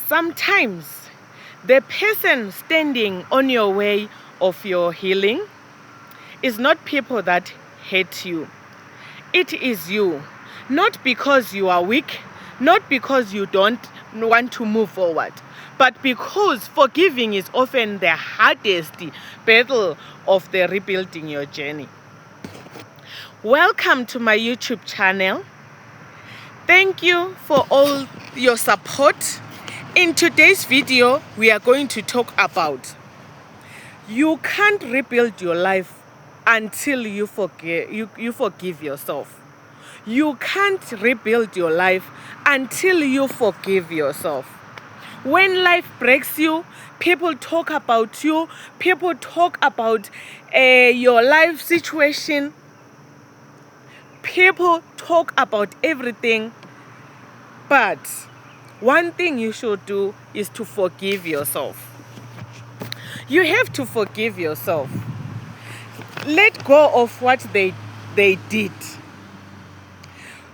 Sometimes the person standing on your way of your healing is not people that hate you. It is you. Not because you are weak, not because you don't want to move forward, but because forgiving is often the hardest battle of the rebuilding your journey. Welcome to my YouTube channel. Thank you for all your support. In today's video, we are going to talk about you can't rebuild your life until you forgive yourself. You can't rebuild your life until you forgive yourself. When life breaks you, people talk about you, people talk about your life situation, people talk about everything, but one thing you should do is to forgive yourself. You have to forgive yourself. Let go of what they did.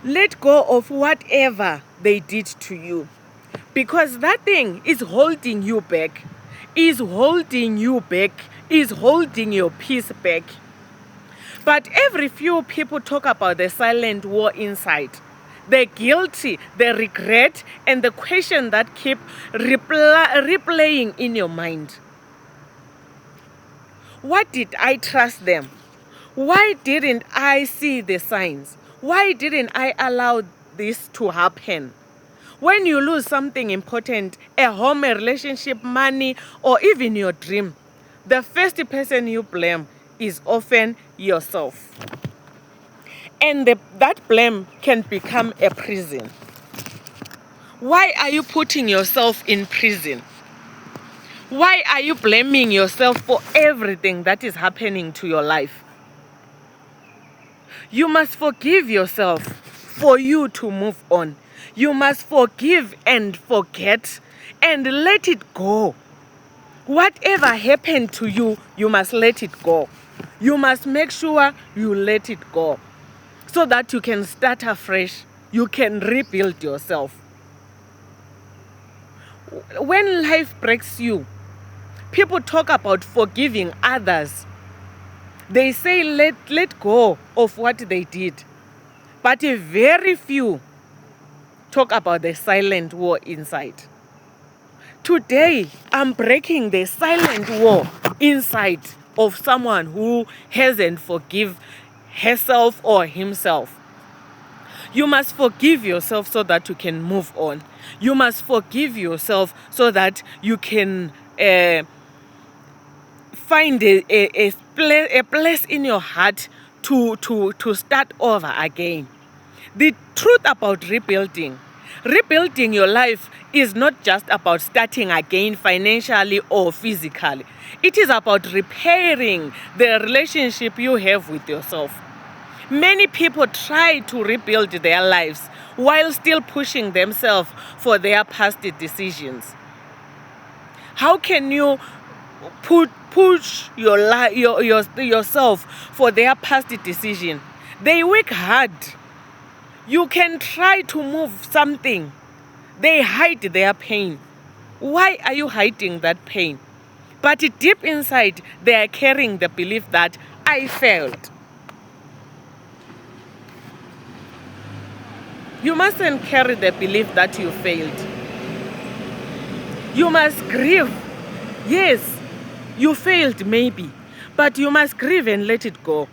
Let go of whatever they did to you. Because that thing is holding you back. Is holding you back. Is holding your peace back. But every few people talk about the silent war inside. The guilty, the regret, and the question that keep replaying in your mind. What did I trust them? Why didn't I see the signs? Why didn't I allow this to happen? When you lose something important, a home, a relationship, money, or even your dream, the first person you blame is often yourself. And that blame can become a prison. Why are you putting yourself in prison? Why are you blaming yourself for everything that is happening to your life? You must forgive yourself for you to move on. You must forgive and forget and let it go. Whatever happened to you, you must let it go. You must make sure you let it go so that you can start afresh. You can rebuild yourself. When life breaks you, people talk about forgiving others. They say let go of what they did. But a very few talk about the silent war inside. Today, I'm breaking the silent war inside of someone who hasn't forgiven herself or himself. You must forgive yourself so that you can move on. You must forgive yourself so that you can find a place in your heart to start over again. The truth about rebuilding your life is not just about starting again financially or physically. It is about repairing the relationship you have with yourself. Many people try to rebuild their lives while still pushing themselves for their past decisions. How can you push yourself for their past decision? They work hard. You can try to move something. They hide their pain. Why are you hiding that pain? But deep inside, they are carrying the belief that I failed. You mustn't carry the belief that you failed. You must grieve. Yes, you failed maybe, but you must grieve and let it go.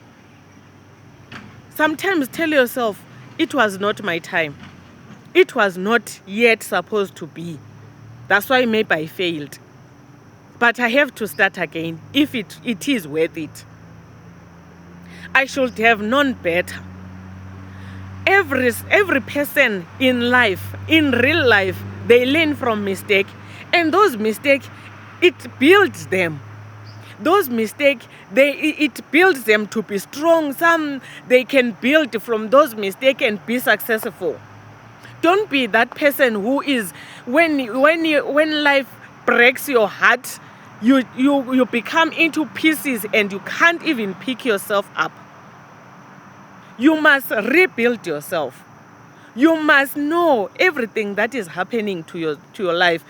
Sometimes tell yourself, it was not my time. It was not yet supposed to be. That's why maybe I failed. But I have to start again if it is worth it. I should have known better. Every person in life, in real life, they learn from mistake. And those mistakes, it builds them. Those mistakes, it builds them to be strong. Some, they can build from those mistakes and be successful. Don't be that person who is, when life breaks your heart, you become into pieces and you can't even pick yourself up. You must rebuild yourself. You must know everything that is happening to your life.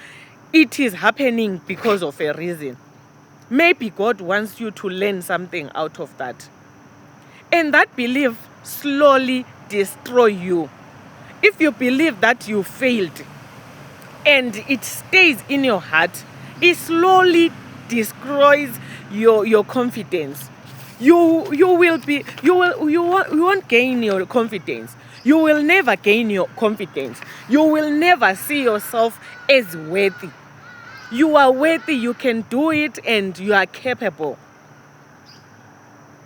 It is happening because of a reason. Maybe God wants you to learn something out of that. And that belief slowly destroy you. If you believe that you failed and it stays in your heart, it slowly destroys your confidence. You won't gain your confidence. You will never gain your confidence. You will never see yourself as worthy. You are worthy, you can do it, and you are capable.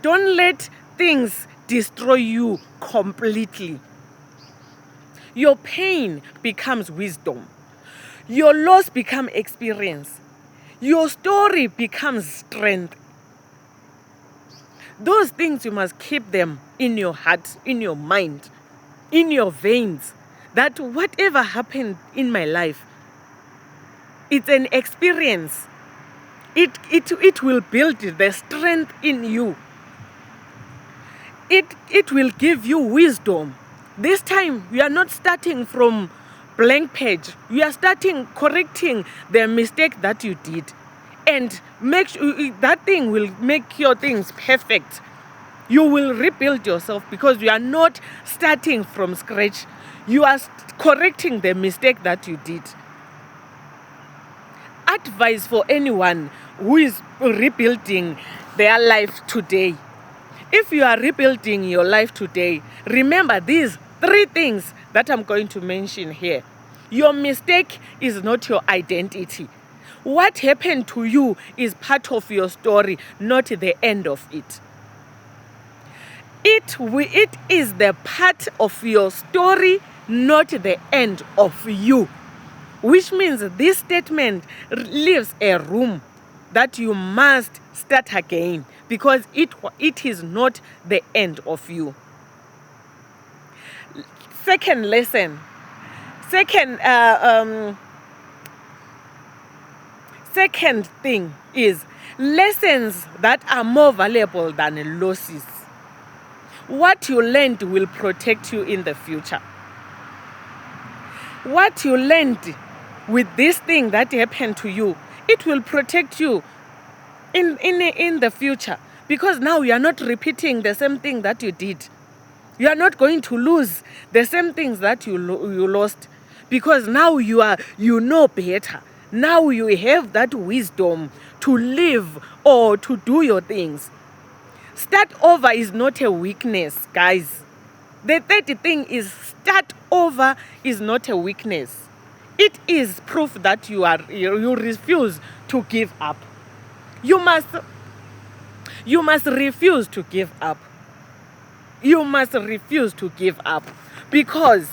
Don't let things destroy you completely. Your pain becomes wisdom. Your loss becomes experience. Your story becomes strength. Those things, you must keep them in your heart, in your mind, in your veins. That whatever happened in my life, it's an experience. It will build the strength in you. It will give you wisdom. This time, we are not starting from blank page. We are starting correcting the mistake that you did. And make sure that thing will make your things perfect. You will rebuild yourself because you are not starting from scratch. You are correcting the mistake that you did. Advice for anyone who is rebuilding their life today. If you are rebuilding your life today, remember these 3 things that I'm going to mention here. Your mistake is not your identity. What happened to you is part of your story, not the end of it. It is the part of your story, not the end of you. Which means this statement leaves a room that you must start again, because it is not the end of you. Second lesson. Second thing is lessons that are more valuable than losses. What you learned will protect you in the future. What you learned with this thing that happened to you, it will protect you in the future, because now you are not repeating the same thing that you did. You are not going to lose the same things that you lost, because now you know better. Now you have that wisdom to live or to do your things. Start over is not a weakness, guys. The third thing is start over is not a weakness. It is proof that you refuse to give up. You must refuse to give up. You must refuse to give up, because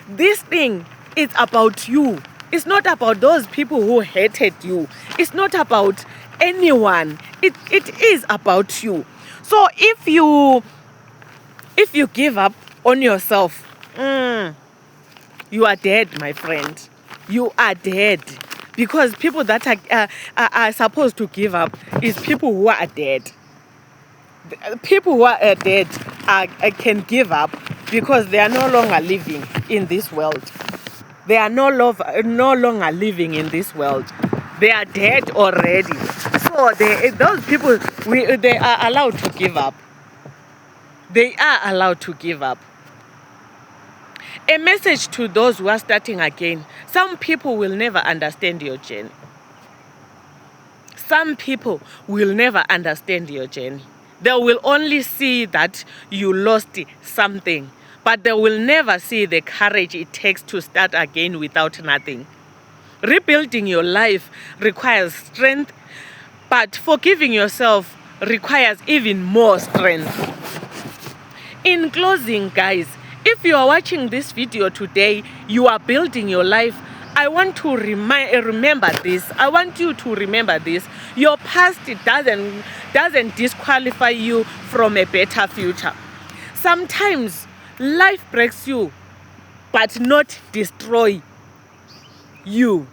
this thing is about you. It's not about those people who hated you. It's not about anyone. It is about you. So if you give up on yourself, you are dead, my friend. You are dead. Because people that are supposed to give up is people who are dead. People who are dead can give up because they are no longer living in this world. They are no longer living in this world. They are dead already. So those people, they are allowed to give up. They are allowed to give up. A message to those who are starting again. Some people will never understand your journey. Some people will never understand your journey. They will only see that you lost something, but they will never see the courage it takes to start again without nothing. Rebuilding your life requires strength, but forgiving yourself requires even more strength. In closing, guys, if you are watching this video today, you are building your life, I want to remember this. I want you to remember this. Your past doesn't disqualify you from a better future. Sometimes life breaks you, but not destroy you.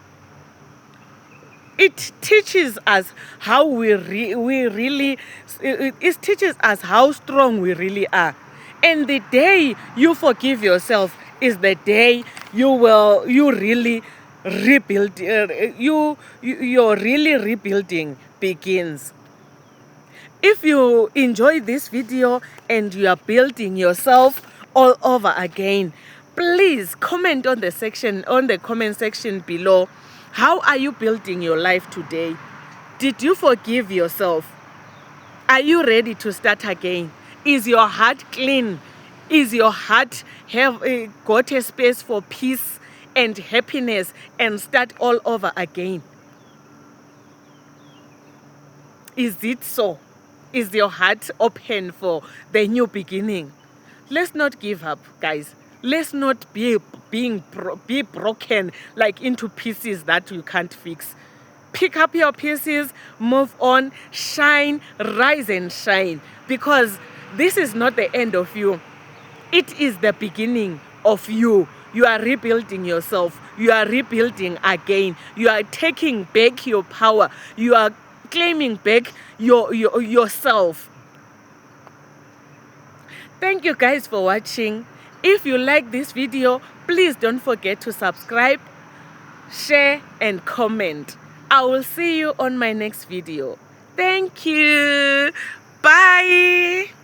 It teaches us how it teaches us how strong we really are. And the day you forgive yourself is the day you really rebuild. Your really rebuilding begins. If you enjoy this video and you are building yourself all over again, please comment on the comment section below. How are you building your life today? Did you forgive yourself? Are you ready to start again? Is your heart clean? Is your heart got a space for peace and happiness and start all over again? Is it so? Is your heart open for the new beginning? Let's not give up, guys. Let's not be broken like into pieces that you can't fix. Pick up your pieces, move on, shine, rise and shine. Because this is not the end of you. It is the beginning of you. You are rebuilding yourself. You are rebuilding again. You are taking back your power. You are claiming back yourself. Thank you guys for watching. If you like this video, please don't forget to subscribe, share and comment. I will see you on my next video. Thank you. Bye.